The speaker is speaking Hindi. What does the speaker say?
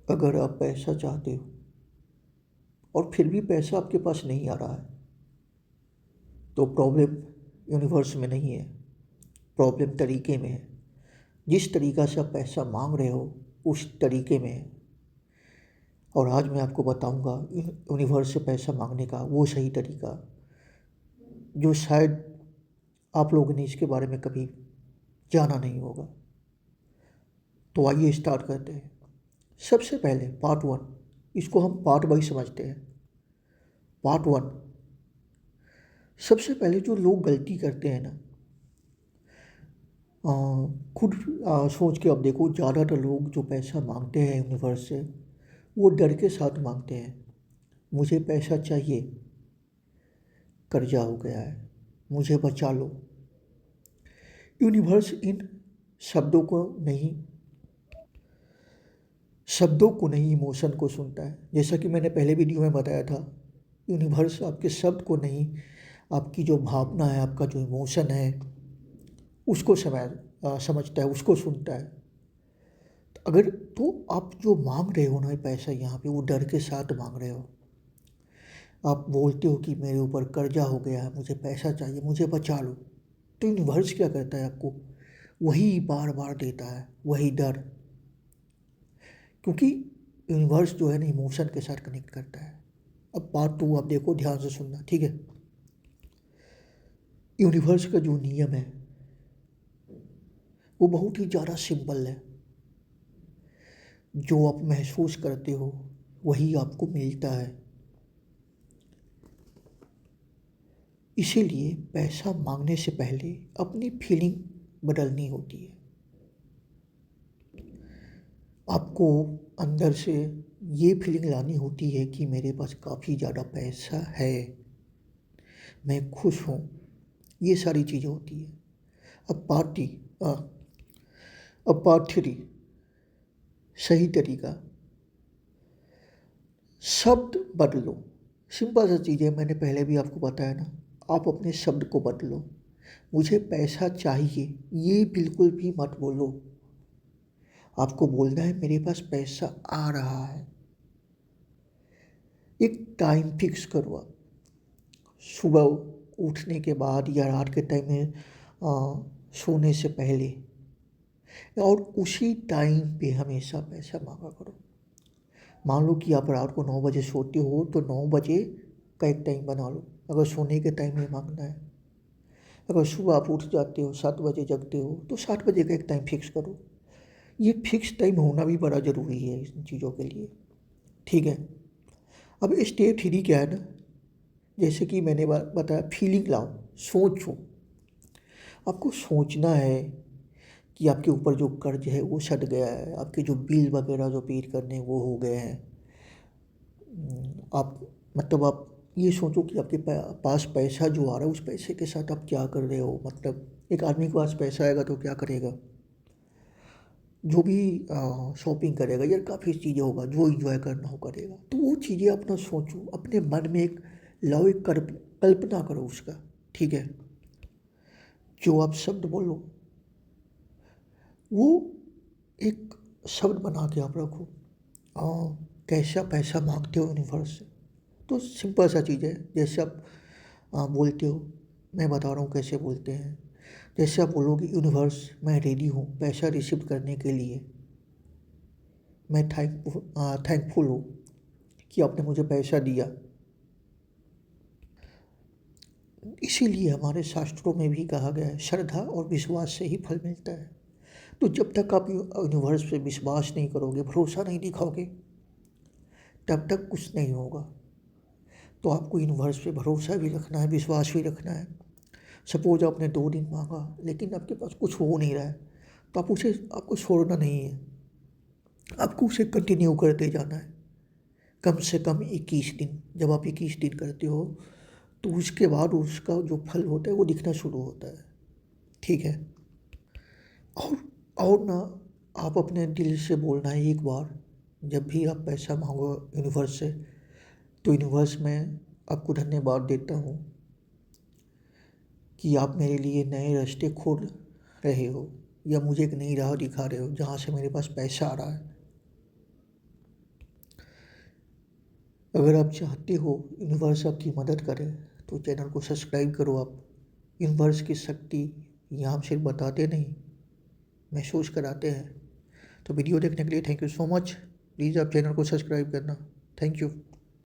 अगर आप पैसा चाहते हो और फिर भी पैसा आपके पास नहीं आ रहा है, तो प्रॉब्लम यूनिवर्स में नहीं है, प्रॉब्लम तरीके में है। जिस तरीक़ा से आप पैसा मांग रहे हो उस तरीके में है। और आज मैं आपको बताऊंगा यूनिवर्स से पैसा मांगने का वो सही तरीका, जो शायद आप लोगों ने इसके बारे में कभी जाना नहीं होगा। तो आइए स्टार्ट करते हैं। सबसे पहले पार्ट वन, इसको हम पार्ट वाइज समझते हैं। पार्ट वन, सबसे पहले जो लोग गलती करते हैं ना, खुद सोच के अब देखो, ज़्यादातर लोग जो पैसा मांगते हैं यूनिवर्स से, वो डर के साथ मांगते हैं। मुझे पैसा चाहिए, कर्जा हो गया है, मुझे बचा लो। यूनिवर्स इन शब्दों को नहीं शब्दों को नहीं, इमोशन को सुनता है। जैसा कि मैंने पहले वीडियो में बताया था, यूनिवर्स आपके शब्द को नहीं, आपकी जो भावना है, आपका जो इमोशन है, उसको समझता है, उसको सुनता है। अगर तो आप जो मांग रहे हो ना पैसा, यहाँ पे वो डर के साथ मांग रहे हो। आप बोलते हो कि मेरे ऊपर कर्जा हो गया है, मुझे पैसा चाहिए, मुझे बचा लो। तो यूनिवर्स क्या करता है, आपको वही बार बार देता है, वही डर। क्योंकि यूनिवर्स जो है ना, इमोशन के साथ कनेक्ट करता है। अब पार्ट टू आप देखो, ध्यान से सुनना, ठीक है। यूनिवर्स का जो नियम है वो बहुत ही ज़्यादा सिंपल है। जो आप महसूस करते हो वही आपको मिलता है। इसीलिए पैसा मांगने से पहले अपनी फीलिंग बदलनी होती है। आपको अंदर से ये फीलिंग लानी होती है कि मेरे पास काफ़ी ज़्यादा पैसा है, मैं खुश हूँ। ये सारी चीज़ें होती है। अब पार्ट थ्री, सही तरीका, शब्द बदलो। सिंपल सा चीज़ है, मैंने पहले भी आपको बताया ना, आप अपने शब्द को बदलो। मुझे पैसा चाहिए, ये बिल्कुल भी मत बोलो। आपको बोलना है मेरे पास पैसा आ रहा है। एक टाइम फिक्स करो आप, सुबह उठने के बाद या रात के टाइम में सोने से पहले, और उसी टाइम पे हमेशा पैसा मांगा करो। मान लो कि आप रात को 9 बजे सोते हो, तो 9 बजे का एक टाइम बना लो, अगर सोने के टाइम में मांगना है। अगर सुबह आप उठ जाते हो 7 बजे जगते हो, तो 7 बजे का एक टाइम फिक्स करो। ये फिक्स टाइम होना भी बड़ा ज़रूरी है इन चीज़ों के लिए, ठीक है। अब स्टेप थ्री क्या है ना, जैसे कि मैंने बताया, फीलिंग लाओ, सोचो। आपको सोचना है कि आपके ऊपर जो कर्ज है वो सध गया है, आपके जो बिल वगैरह जो पे करने वो हो गए हैं। आप मतलब आप ये सोचो कि आपके पास पैसा जो आ रहा है, उस पैसे के साथ आप क्या कर रहे हो। मतलब एक आदमी के पास पैसा आएगा तो क्या करेगा, जो भी शॉपिंग करेगा या काफ़ी चीज़ें होगा, जो इन्जॉय करना हो करेगा। तो वो चीज़ें अपना सोचो, अपने मन में एक लाओ, एक कल्पना करो उसका, ठीक है। जो आप शब्द बोलो वो एक शब्द बना के आप रखो। कैसा पैसा मांगते हो यूनिवर्स से, तो सिंपल सा चीज़ है। जैसे आप बोलते हो, मैं बता रहा हूँ कैसे बोलते हैं। जैसे आप बोलोगे, यूनिवर्स मैं रेडी हूँ पैसा रिसीव करने के लिए, मैं थैंकफुल हूँ कि आपने मुझे पैसा दिया। इसीलिए हमारे शास्त्रों में भी कहा गया है, श्रद्धा और विश्वास से ही फल मिलता है। तो जब तक आप यूनिवर्स पे विश्वास नहीं करोगे, भरोसा नहीं दिखाओगे, तब तक कुछ नहीं होगा। तो आपको यूनिवर्स पे भरोसा भी रखना है, विश्वास भी रखना है। सपोज आपने 2 दिन मांगा लेकिन आपके पास कुछ हो नहीं रहा है, तो आपको छोड़ना नहीं है, आपको उसे कंटिन्यू करते जाना है। कम से कम 21 दिन। जब आप 21 दिन करते हो, तो उसके बाद उसका जो फल होता है वो दिखना शुरू होता है, ठीक है। और और ना, आप अपने दिल से बोलना है एक बार, जब भी आप पैसा मांगो यूनिवर्स से, तो यूनिवर्स में आपको धन्यवाद देता हूँ कि आप मेरे लिए नए रास्ते खोल रहे हो, या मुझे एक नई राह दिखा रहे हो जहाँ से मेरे पास पैसा आ रहा है। अगर आप चाहते हो यूनिवर्स आपकी मदद करे तो चैनल को सब्सक्राइब करो आप। यूनिवर्स की शक्ति यहाँ हम सिर्फ बताते नहीं, महसूस कराते हैं। तो वीडियो देखने के लिए thank you so much. Please आप चैनल को सब्सक्राइब करना। Thank you.